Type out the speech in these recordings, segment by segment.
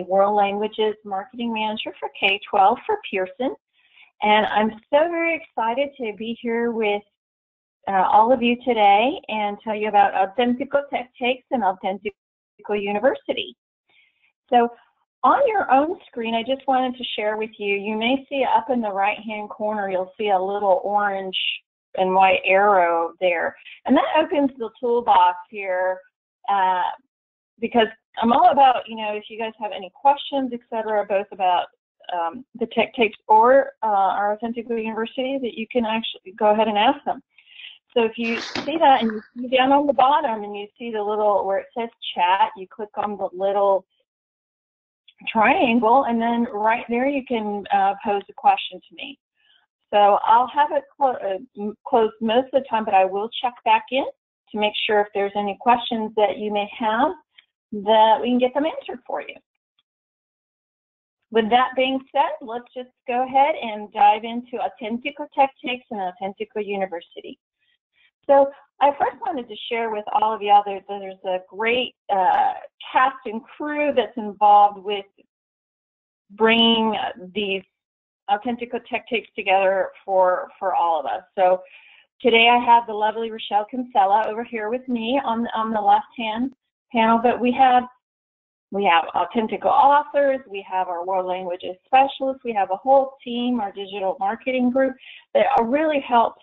World Languages Marketing Manager for K-12 for Pearson. And I'm so very excited to be here with all of you today and tell you about Auténtico Tech Takes and Auténtico University. So on your own screen, I just wanted to share with you, you may see up in the right-hand corner, you'll see a little orange and white arrow there. And that opens the toolbox here because I'm all about, if you guys have any questions, etc., both about the Tech Takes or our Auténtico University, that you can actually go ahead and ask them. So if you see that and you see down on the bottom and you see the little, where it says chat, you click on the little triangle, and then right there you can pose a question to me. So I'll have it closed most of the time, but I will check back in to make sure if there's any questions that you may have that we can get them answered for you. With that being said, let's just go ahead and dive into Auténtico Tech Takes and Auténtico University. So I first wanted to share with all of y'all that there's a great cast and crew that's involved with bringing these Auténtico Tech Takes together for all of us. So today I have the lovely Rochelle Kinsella over here with me on the left-hand panel, but we have Auténtico authors, we have our world languages specialists, we have a whole team, our digital marketing group that really helps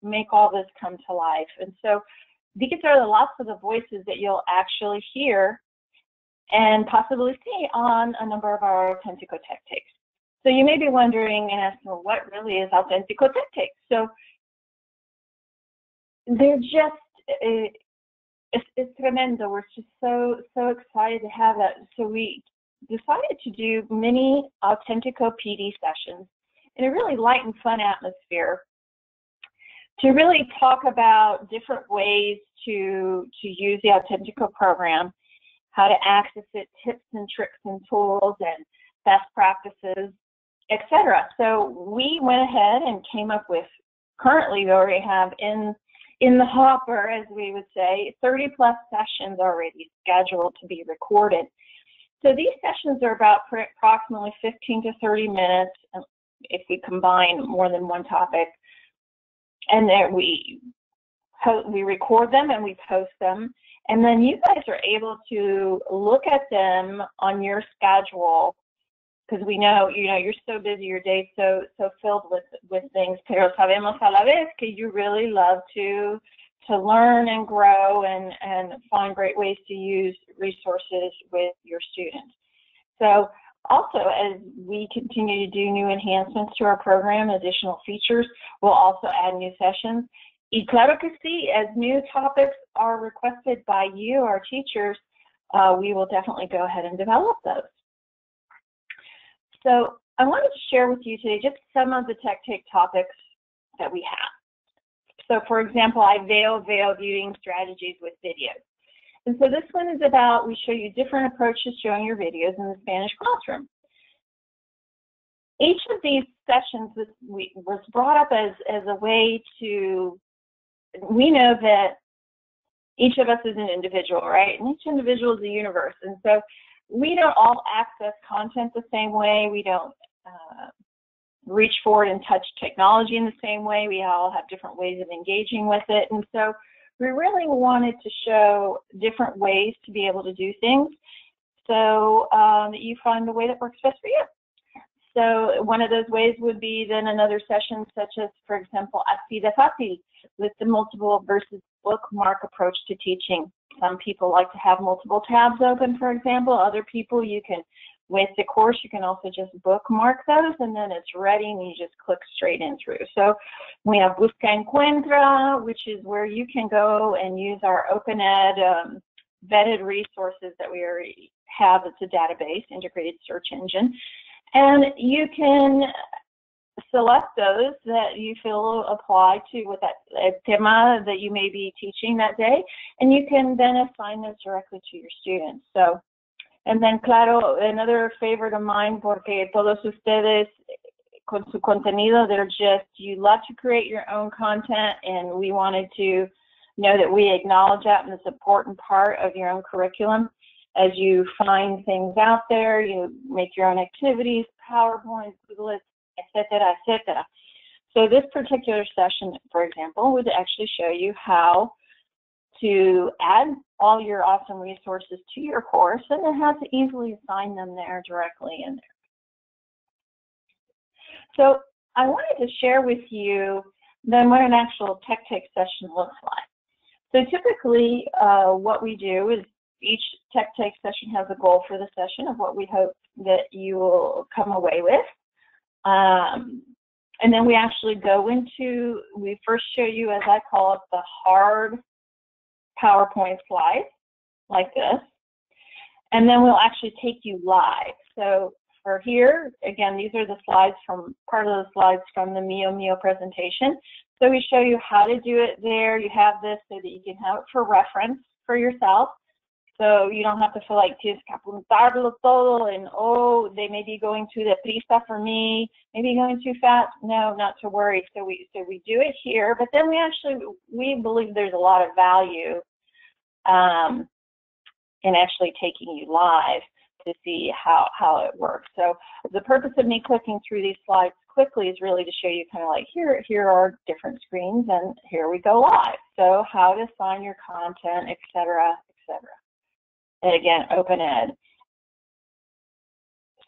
make all this come to life. And so these are the lots of the voices that you'll actually hear and possibly see on a number of our Auténtico Tech Takes. So you may be wondering and asking, well, what really is Auténtico Tech Takes? So they're just, it's tremendo. We're just so excited to have that. So we decided to do mini Auténtico PD sessions in a really light and fun atmosphere to really talk about different ways to use the Auténtico program, how to access it, tips and tricks and tools and best practices, etc. So we went ahead and came up with, currently we already have in the hopper, as we would say, 30+ sessions already scheduled to be recorded. So these sessions are about approximately 15 to 30 minutes if we combine more than one topic. And then we record them and we post them. And then you guys are able to look at them on your schedule, because we know, you're so busy, your day's so filled with things. Pero sabemos a la vez que you really love to learn and grow and find great ways to use resources with your students. So also, as we continue to do new enhancements to our program, additional features, we'll also add new sessions. Y claro que sí, as new topics are requested by you, our teachers, we will definitely go ahead and develop those. So I wanted to share with you today just some of the Tech Take topics that we have. So for example, I veil viewing strategies with videos. And so this one is about, we show you different approaches showing your videos in the Spanish classroom. Each of these sessions was brought up as a way to, we know that each of us is an individual, right? And each individual is a universe. And so we don't all access content the same way. We don't reach for it and touch technology in the same way. We all have different ways of engaging with it. And so we really wanted to show different ways to be able to do things so that you find the way that works best for you. So one of those ways would be then another session such as, for example, Así de Fácil, with the multiple versus bookmark approach to teaching. Some people like to have multiple tabs open, for example. Other people, you can, with the course, you can also just bookmark those, and then it's ready, and you just click straight in through. So we have Busca Encuentra, which is where you can go and use our OpenEd vetted resources that we already have. It's a database, integrated search engine. And you can select those that you feel apply to what that tema that you may be teaching that day, and you can then assign those directly to your students. So, and then, claro, another favorite of mine, porque todos ustedes con su contenido, they're just, you love to create your own content, and we wanted to know that we acknowledge that, and it's an important part of your own curriculum. as you find things out there, you make your own activities, PowerPoints, Google it, etc., etc. So this particular session, for example, would actually show you how to add all your awesome resources to your course and then how to easily assign them there directly in there. So I wanted to share with you then what an actual tech take session looks like. So typically what we do is each tech take session has a goal for the session of what we hope that you will come away with. And then we actually go into, we first show you, as I call it, the hard PowerPoint slides like this. And then we'll actually take you live. So for here, again, these are the slides from, part of the slides from the Mio presentation. So we show you how to do it there. You have this so that you can have it for reference for yourself. So you don't have to feel like tienes que apuntarlo todo and, oh, they may be going too deprisa for me, maybe going too fast. No, not to worry. So we do it here, but then we believe there's a lot of value in actually taking you live to see how it works. So the purpose of me clicking through these slides quickly is really to show you kind of like here are different screens and here we go live. So how to assign your content, etc., etc. And again, open ed.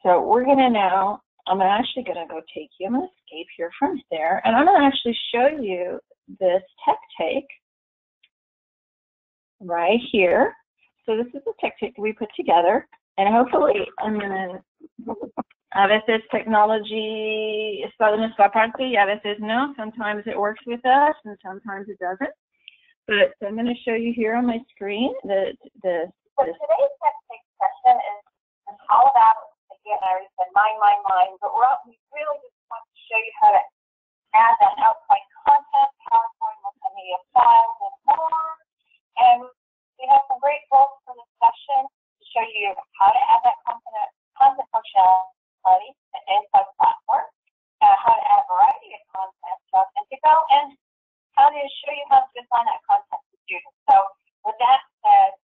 So we're gonna now, I'm actually gonna go take you, I'm gonna escape here from there, and I'm gonna actually show you this tech take right here. So this is the tech take that we put together, and hopefully I'm gonna, a veces technology está de nuestra parte y a veces no. Sometimes it works with us and sometimes it doesn't. But so I'm gonna show you here on my screen So today's tech take session is all about, again, I already said mine, but we really just want to show you how to add that outside content, PowerPoint, multimedia files, and more. And we have some great goals for this session to show you how to add that content functionality to inside platform, how to add a variety of content to Auténtico, and how to show you how to assign that content to students. So with that said,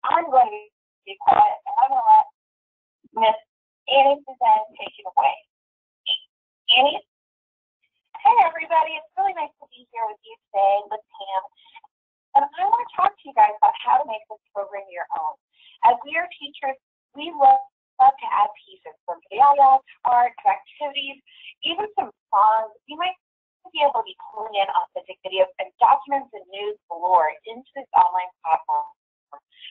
I'm going to be quiet and I'm going to let Miss Annie Suzanne take it away. Annie? Hey everybody, it's really nice to be here with you today with Pam. And I want to talk to you guys about how to make this program your own. As we are teachers, we love to add pieces from layouts, art, to activities, even some songs. You might be able to be pulling in authentic videos and documents and news galore into this online platform.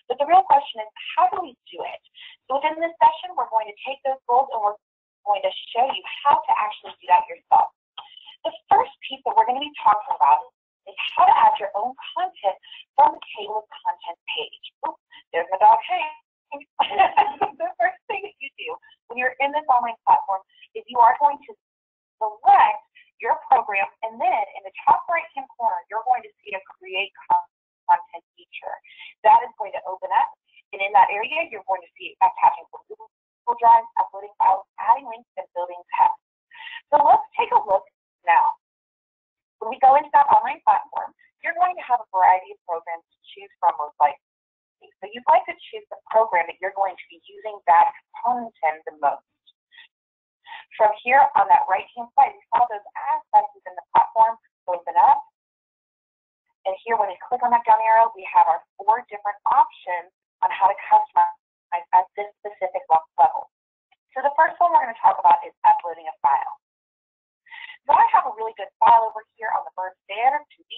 But the real question is, how do we do it? So within this session, we're going to take those goals and we're going to show you how to actually do that yourself. The first piece that we're going to be talking about is how to add your own content from the table of contents page. Oops, there's my dog. Hey. The first thing that you do when you're in this online platform is you are going to select your program, and then in the top right-hand corner, you're going to see a create content feature. That is going to open up, and in that area, you're going to see attaching from Google Drive, uploading files, adding links, and building tests. So let's take a look now. When we go into that online platform, you're going to have a variety of programs to choose from most likely. So you'd like to choose the program that you're going to be using that component in the most. From here on that right-hand side, we saw those aspects within the platform open up. And here, when we click on that down arrow, we have our 4 different options on how to customize at this specific level. So the first one we're going to talk about is uploading a file. So I have a really good file over here on the Bird Standard 2D,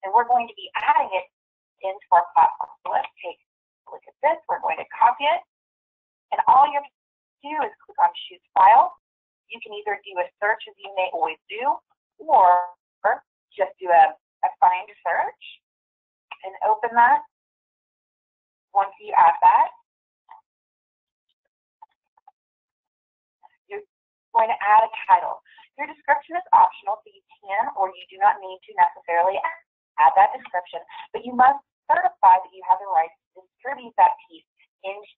and we're going to be adding it into our platform. So let's take a look at this. We're going to copy it, and all you have to do is click on Choose File. You can either do a search, as you may always do, or just do a find search and open that. Once you add that, you're going to add a title. Your description is optional, so you can or you do not need to necessarily add that description, but you must certify that you have the right to distribute that piece into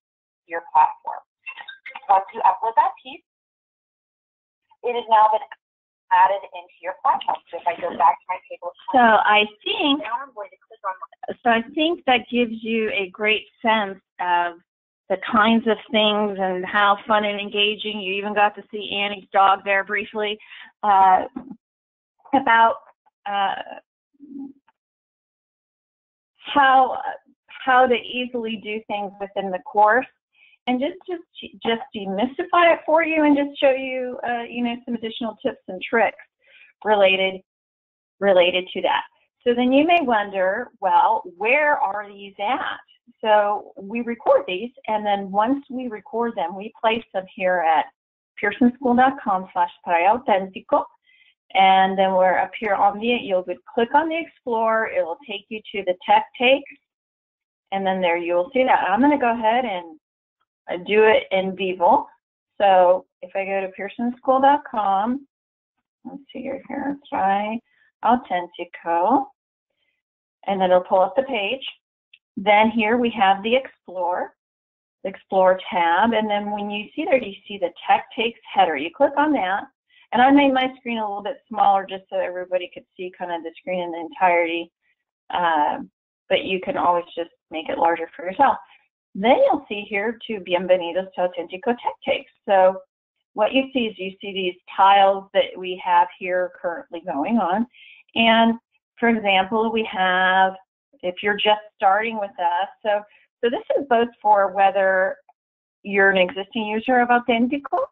your platform. Once you upload that piece, it has now been added into your platform. So if I go back to my table, now I'm going to click on So I think that gives you a great sense of the kinds of things and how fun and engaging. You even got to see Annie's dog there briefly, about how to easily do things within the course, and just demystify it for you and just show you, you know, some additional tips and tricks related to that. So then you may wonder, well, where are these at? So we record these, and then once we record them, we place them here at pearsonschool.com/Auténtico. And then we're up here on the, you'll click on the Explore, it will take you to the Tech Takes, and then there you will see that. I'm going to go ahead and do it in vivo. So if I go to pearsonschool.com, let's see here, try Auténtico, and then it'll pull up the page. Then here we have the Explore tab, and then when you see there, you see the Tech Takes header. You click on that, and I made my screen a little bit smaller just so everybody could see kind of the screen in the entirety, but you can always just make it larger for yourself. Then you'll see here to Bienvenidos to Auténtico Tech Takes. So what you see is you see these tiles that we have here currently going on. And for example, we have, if you're just starting with us, so this is both for whether you're an existing user of Auténtico,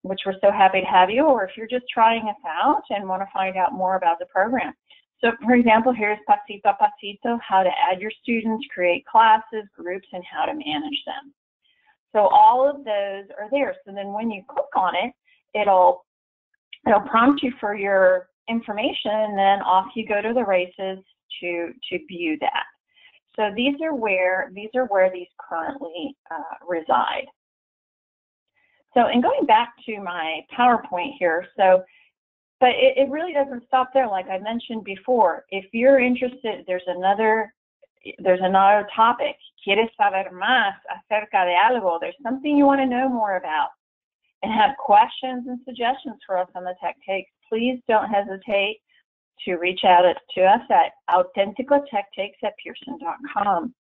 which we're so happy to have you, or if you're just trying us out and want to find out more about the program. So for example, here's Pasito a Pasito, how to add your students, create classes, groups, and how to manage them. So all of those are there. So then when you click on it, it'll prompt you for your information, and then off you go to the races to view that. So these are where these currently reside. So, and going back to my PowerPoint here, but it really doesn't stop there. Like I mentioned before, if you're interested, there's another topic. ¿Quieres saber más acerca de algo? There's something you want to know more about and have questions and suggestions for us on the Tech Takes, please don't hesitate to reach out to us at auténticotechtakes@pearson.com.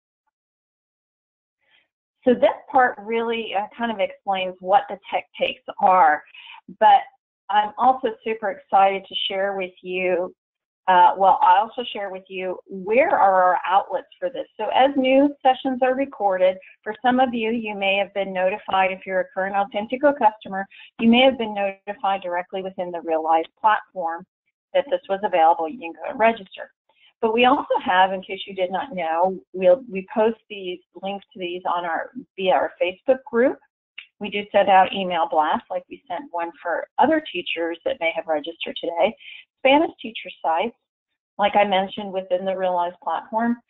So this part really kind of explains what the Tech Takes are, but I'm also super excited to share with you, I also share with you where are our outlets for this. So as new sessions are recorded, for some of you, you may have been notified, if you're a current Auténtico customer, you may have been notified directly within the Real Life platform that this was available. You can go and register. But we also have, in case you did not know, we post these links to these on via our Facebook group. We do send out email blasts, like we sent one for other teachers that may have registered today. Spanish teacher sites, like I mentioned within the Real Life platform,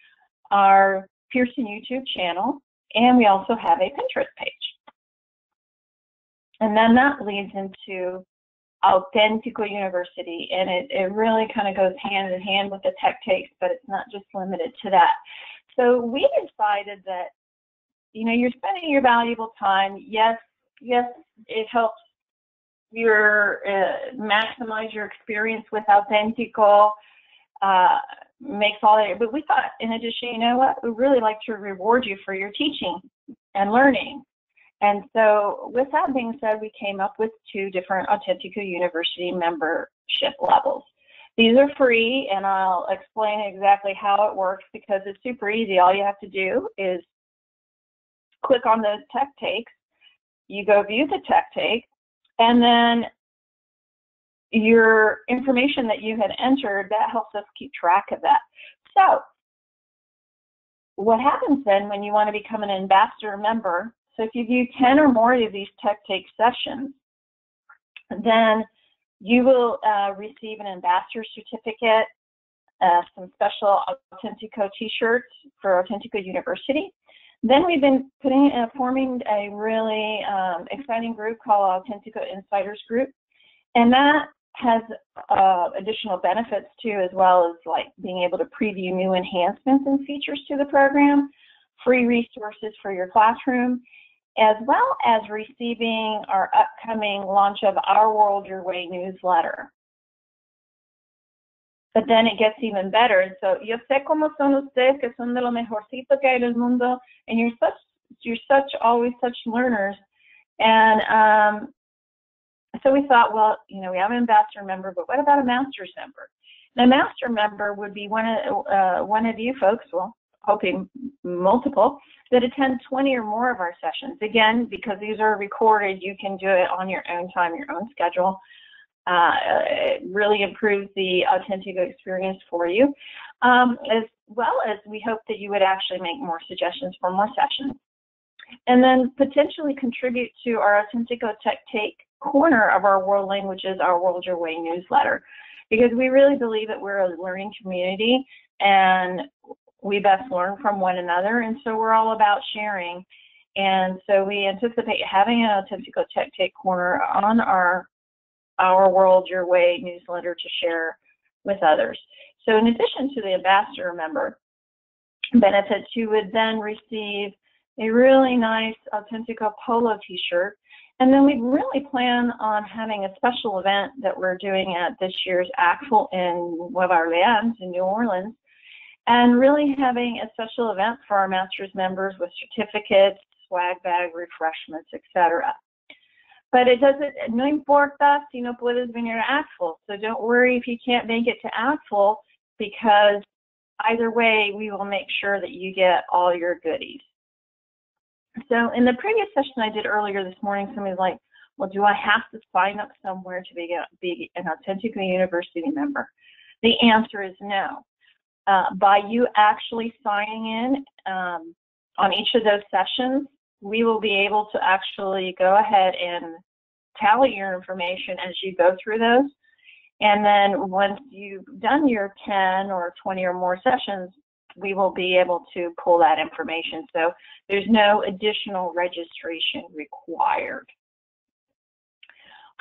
our Pearson YouTube channel, and we also have a Pinterest page. And then that leads into Auténtico University, and it really kind of goes hand in hand with the Tech Takes, but it's not just limited to that. So we decided that, you know, you're spending your valuable time. Yes, it helps your maximize your experience with Auténtico, makes all that, but we thought, in addition, you know what, we'd really like to reward you for your teaching and learning. And so with that being said, we came up with 2 different Auténtico University membership levels. These are free, and I'll explain exactly how it works because it's super easy. All you have to do is click on those Tech Takes, you go view the Tech Take, and then your information that you had entered, that helps us keep track of that. So what happens then when you want to become an ambassador member, so if you view 10 or more of these Tech Take sessions, then you will receive an ambassador certificate, some special Auténtico t-shirts for Auténtico University. Then we've been forming a really exciting group called Auténtico Insiders Group, and that has additional benefits too, as well as like being able to preview new enhancements and features to the program, free resources for your classroom, as well as receiving our upcoming launch of Our World Your Way newsletter. But then it gets even better. So, yo sé cómo son ustedes, que son de lo mejorcito que hay en el mundo, and you're you're always such learners. And so we thought, well, you know, we have an ambassador member, but what about a master's member? And a master member would be one of you folks, well, hoping multiple, that attend 20 or more of our sessions. Again, because these are recorded, you can do it on your own time, your own schedule. It really improves the Auténtico experience for you, as well as we hope that you would actually make more suggestions for more sessions. And then potentially contribute to our Auténtico Tech Take corner of our World Languages, our World Your Way newsletter, because we really believe that we're a learning community and we best learn from one another, and so we're all about sharing. And so we anticipate having an Auténtico Tech Take corner on our World Your Way newsletter to share with others. So in addition to the ambassador member benefits, you would then receive a really nice Auténtico polo t-shirt. And then we really plan on having a special event that we're doing at this year's ACFL in Nueva Orleans, in New Orleans, and really having a special event for our master's members with certificates, swag bag, refreshments, etc. But it doesn't, no importa si no puedes venir a ACFL. So don't worry if you can't make it to ACFL, because either way, we will make sure that you get all your goodies. So in the previous session I did earlier this morning, somebody's like, well, do I have to sign up somewhere to be an Auténtico University member? The answer is no. By you actually signing in on each of those sessions, we will be able to actually go ahead and tally your information as you go through those. And then once you've done your 10 or 20 or more sessions, we will be able to pull that information. So there's no additional registration required.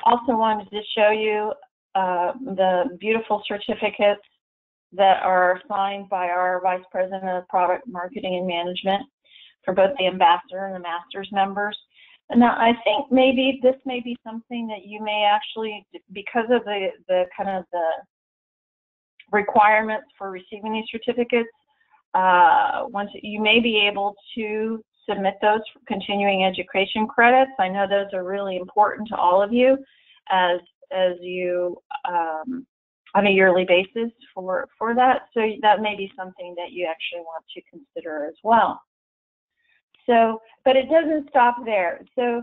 Also wanted to show you the beautiful certificates that are signed by our Vice President of Product Marketing and Management for both the ambassador and the master's members. Now, I think maybe this may be something that you may actually, because of the kind of the requirements for receiving these certificates, once you may be able to submit those for continuing education credits. I know those are really important to all of you as you on a yearly basis for that. So that may be something that you actually want to consider as well. So, but it doesn't stop there. So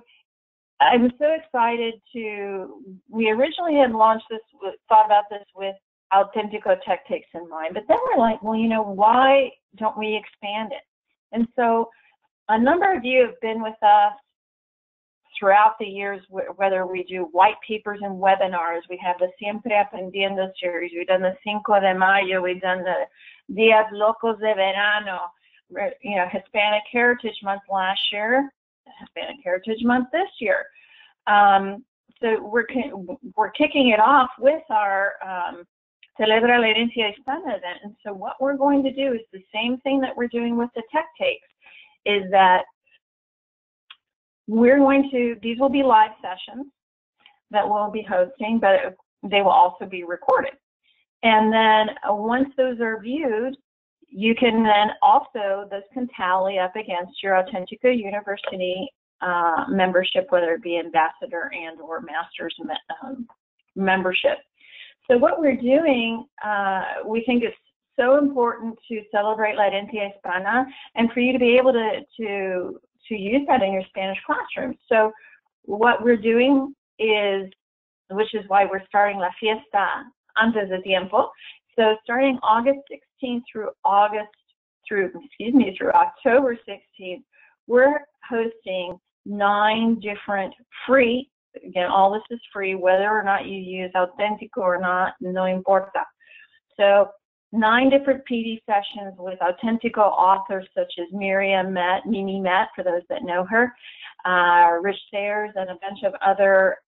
I'm so excited we originally had launched this, thought about this with Auténtico Tech Takes in mind, but then we're like, well, you know, why don't we expand it? And so a number of you have been with us throughout the years, whether we do white papers and webinars. We have the Siempre Aprendiendo series. We've done the Cinco de Mayo. We've done the Días Locos de Verano, you know, Hispanic Heritage Month last year, Hispanic Heritage Month this year. So we're kicking it off with our Celebra la Herencia Hispana event. And so what we're going to do is the same thing that we're doing with the Tech Takes, is that these will be live sessions that we'll be hosting, but they will also be recorded. And then once those are viewed, you can then also, those can tally up against your Auténtico University membership, whether it be ambassador and or master's membership. So what we're doing, we think is so important to celebrate La Herencia Hispana and for you to be able to use that in your Spanish classroom. So what we're doing is, which is why we're starting La Fiesta antes de tiempo. So starting August 16th through October 16th, we're hosting 9 different free, again, all this is free, whether or not you use Auténtico or not, no importa. So 9 different PD sessions with Auténtico authors such as Miriam Met, Mimi Met, for those that know her, Rich Sayers, and a bunch of other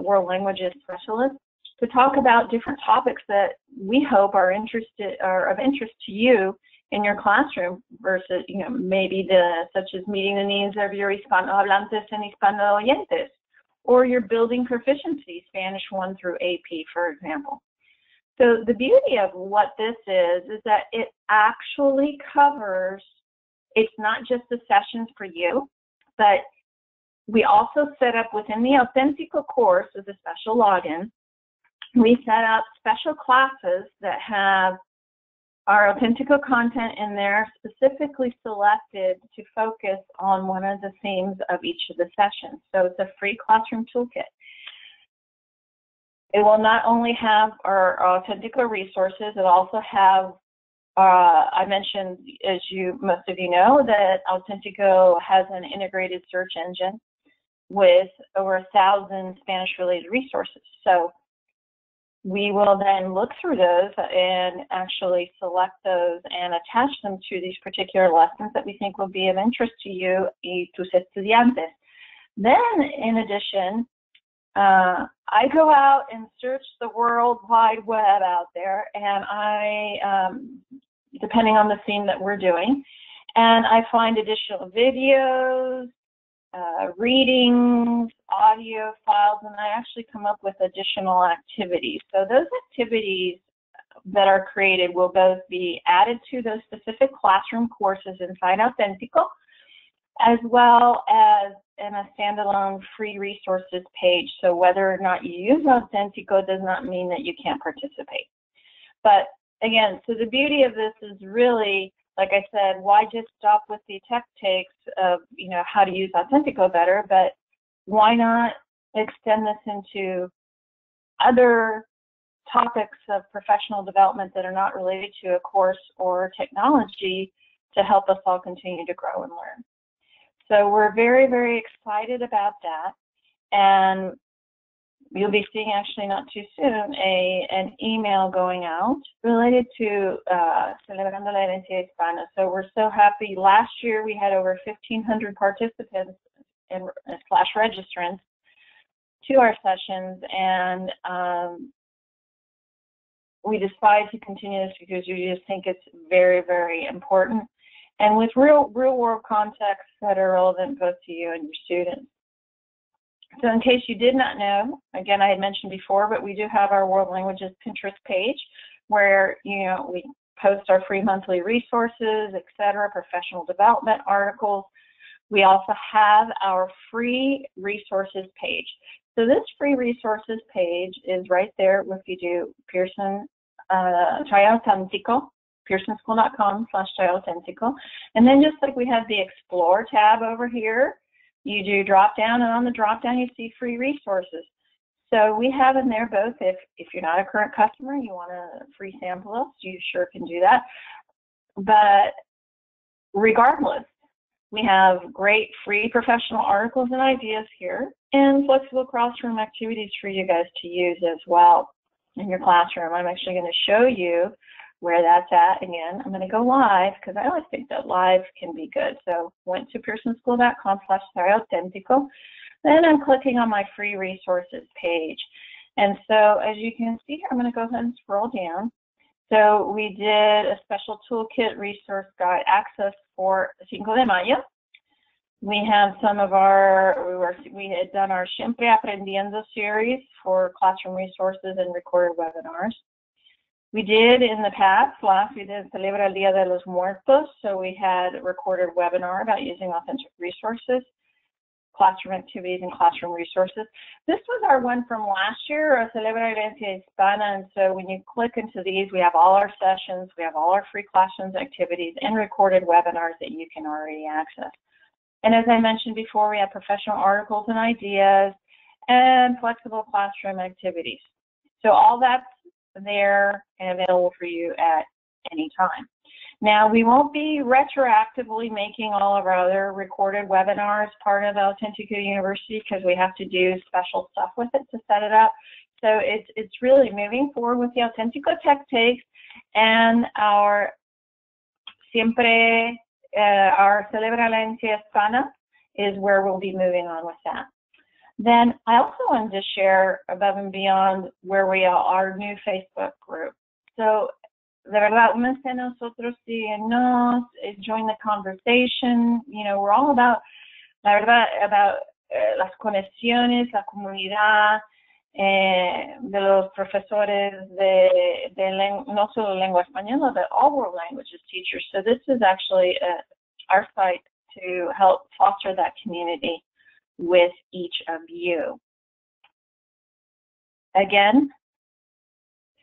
world languages specialists to talk about different topics that we hope are of interest to you in your classroom versus, you know, maybe such as meeting the needs of your Hispanohablantes and Hispano-oyentes, or you're building proficiency, Spanish 1 through AP, for example. So the beauty of what this is that it actually covers it's not just the sessions for you, but we also set up within the Auténtico course with a special login, we set up special classes that have our Auténtico content in there specifically selected to focus on one of the themes of each of the sessions. So it's a free classroom toolkit. It will not only have our Auténtico resources, it'll also have, I mentioned, as most of you know, that Auténtico has an integrated search engine with over 1,000 Spanish-related resources. So we will then look through those and actually select those and attach them to these particular lessons that we think will be of interest to you y tus estudiantes. Then, in addition, I go out and search the World Wide Web out there, and I, depending on the theme that we're doing, and I find additional videos, readings, audio files, and I actually come up with additional activities. So those activities that are created will both be added to those specific classroom courses inside Auténtico, as well as in a standalone free resources page. So whether or not you use Auténtico does not mean that you can't participate. But again, so the beauty of this is really, like I said, why just stop with the tech takes of, you know, how to use Auténtico better, but why not extend this into other topics of professional development that are not related to a course or technology to help us all continue to grow and learn. So we're very, very excited about that. And you'll be seeing, actually not too soon, an email going out related to Celebrando la Herencia Hispana. So we're so happy. Last year we had over 1,500 participants and slash registrants to our sessions, and we decided to continue this because we just think it's very, very important, and with real world contexts that are relevant both to you and your students. So in case you did not know, again, I had mentioned before, but we do have our World Languages Pinterest page where, you know, we post our free monthly resources, etc., professional development articles. We also have our free resources page. So this free resources page is right there if you do Pearson, try Auténtico, pearsonschool.com/try Auténtico. And then just like we have the Explore tab over here, you do drop down, and on the drop down you see free resources. So we have in there both, if you're not a current customer, you want a free sample us, you sure can do that. But regardless, we have great free professional articles and ideas here, and flexible classroom activities for you guys to use as well in your classroom. I'm actually going to show you where that's at. Again, I'm going to go live because I always think that live can be good. So went to pearsonschool.com/try Auténtico. Then I'm clicking on my free resources page. And so as you can see here, I'm going to go ahead and scroll down. So we did a special toolkit resource guide access for Cinco de Mayo. We have some of our, we had done our Siempre Aprendiendo series for classroom resources and recorded webinars. We did in the past, we did Celebra el Día de los Muertos, so we had a recorded webinar about using authentic resources, classroom activities and classroom resources. This was our one from last year, Celebra la Herencia Hispana, and so when you click into these, we have all our sessions, we have all our free classrooms activities and recorded webinars that you can already access. And as I mentioned before, we have professional articles and ideas and flexible classroom activities. So all that's there and available for you at any time. Now, we won't be retroactively making all of our other recorded webinars part of Auténtico University because we have to do special stuff with it to set it up. So it's really moving forward with the Auténtico Tech Takes and our Siempre, our Celebra la Herencia Hispana is where we'll be moving on with that. Then I also wanted to share above and beyond where we are, our new Facebook group. So, de verdad, únanse a nosotros, síguenos, join the conversation. You know, we're all about, la verdad, about las conexiones, la comunidad, de los profesores no solo lengua española, but all world languages teachers. So this is actually our site to help foster that community with each of you. Again,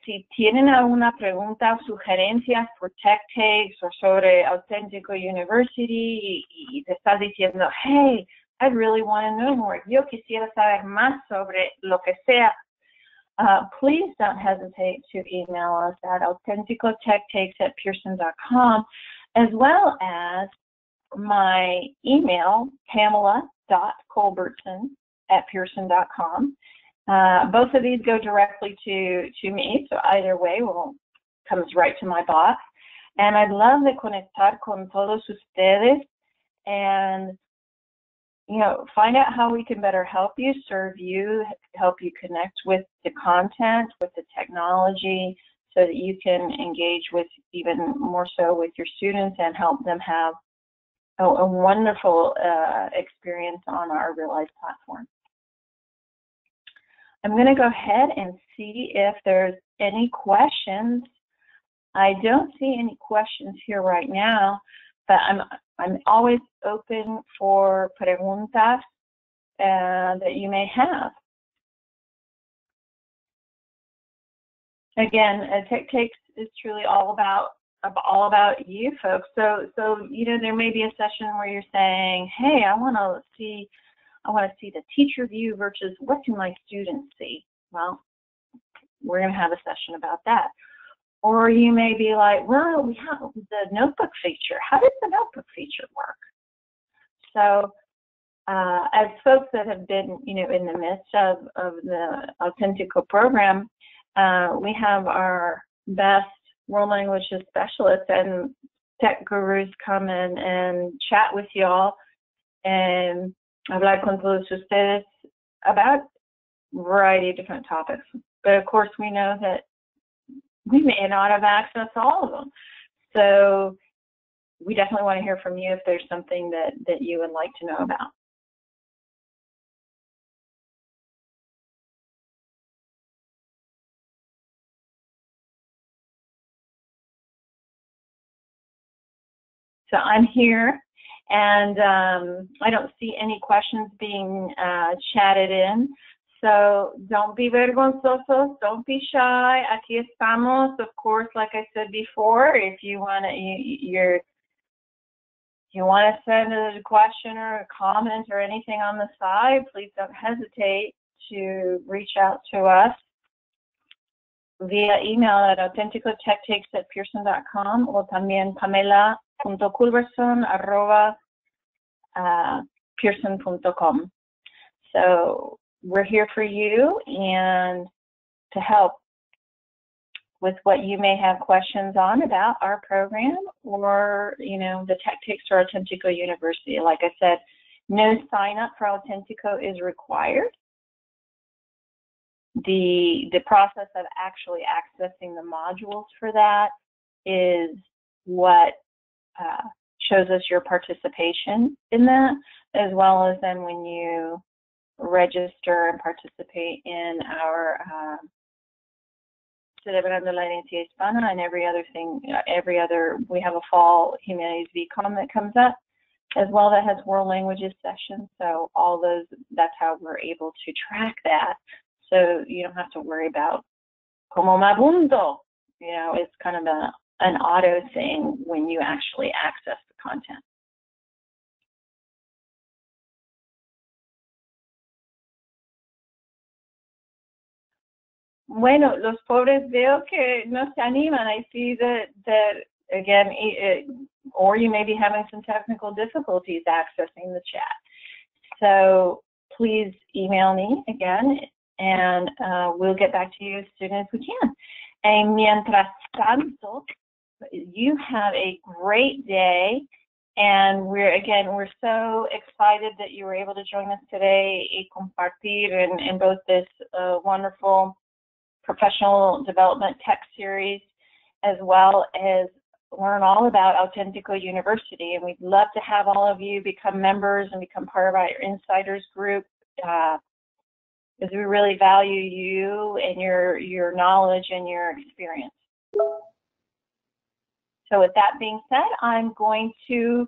si tienen alguna pregunta o sugerencias por Tech Takes o sobre Auténtico University y te estás diciendo, hey, I really want to know more, yo quisiera saber más sobre lo que sea, please don't hesitate to email us at autenticotechtakes@pearson.com, as well as my email, pamela.colbertson@pearson.com. Both of these go directly to me, so either way comes right to my box. And I'd love to conectar con todos ustedes and find out how we can better help you, serve you, help you connect with the content, with the technology, so that you can engage with even more so with your students and help them have a wonderful experience on our Realize platform. I'm going to go ahead and see if there's any questions. I don't see any questions here right now, but I'm always open for preguntas that you may have. Again, Tech Takes is truly all about you folks. So there may be a session where you're saying, hey, I want to see the teacher view versus what can my students see. Well, we're going to have a session about that. Or you may be like, well, we have the notebook feature. How does the notebook feature work? So as folks that have been, in the midst of the Auténtico program, we have our best world languages specialists and tech gurus come in and chat with y'all and hablar con todos ustedes about a variety of different topics. But of course, we know that we may not have access to all of them. So we definitely want to hear from you if there's something that you would like to know about. So I'm here, and I don't see any questions being chatted in. So don't be vergonzosos, don't be shy. Aquí estamos. Of course, like I said before, if you want to send a question or a comment or anything on the side, please don't hesitate to reach out to us via email at autenticotechtakes@pearson.com or también pamela.culberson@pearson.com. So we're here for you and to help with what you may have questions on about our program or, the Tech Takes or Auténtico University. Like I said, no sign up for Auténtico is required. The process of actually accessing the modules for that is what shows us your participation in that, as well as then when you register and participate in our Celebrando la Herencia Hispana and every other, we have a fall Humanities VCOM that comes up as well that has world languages sessions. So all those, that's how we're able to track that. So you don't have to worry about como me apunto. It's kind of an auto thing when you actually access the content. Bueno, los pobres veo que no se animan. I see that again, or you may be having some technical difficulties accessing the chat. So please email me again, and we'll get back to you as soon as we can. And mientras tanto, you have a great day. And we're so excited that you were able to join us today y compartir in both this wonderful professional development tech series, as well as learn all about Auténtico University. And we'd love to have all of you become members and become part of our insiders group, because we really value you and your knowledge and your experience. So with that being said, I'm going to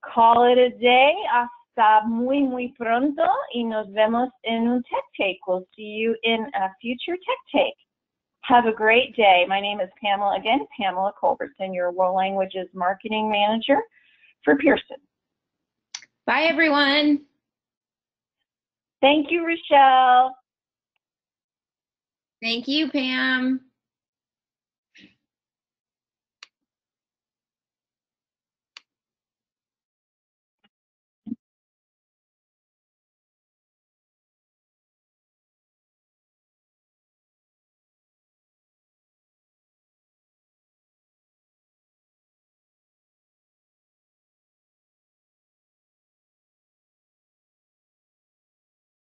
call it a day. Hasta muy, muy pronto. Y nos vemos en un Tech Take. We'll see you in a future Tech Take. Have a great day. My name is Pamela, again, Pamela Culbertson, your World Languages Marketing Manager for Pearson. Bye, everyone. Thank you, Rochelle. Thank you, Pam.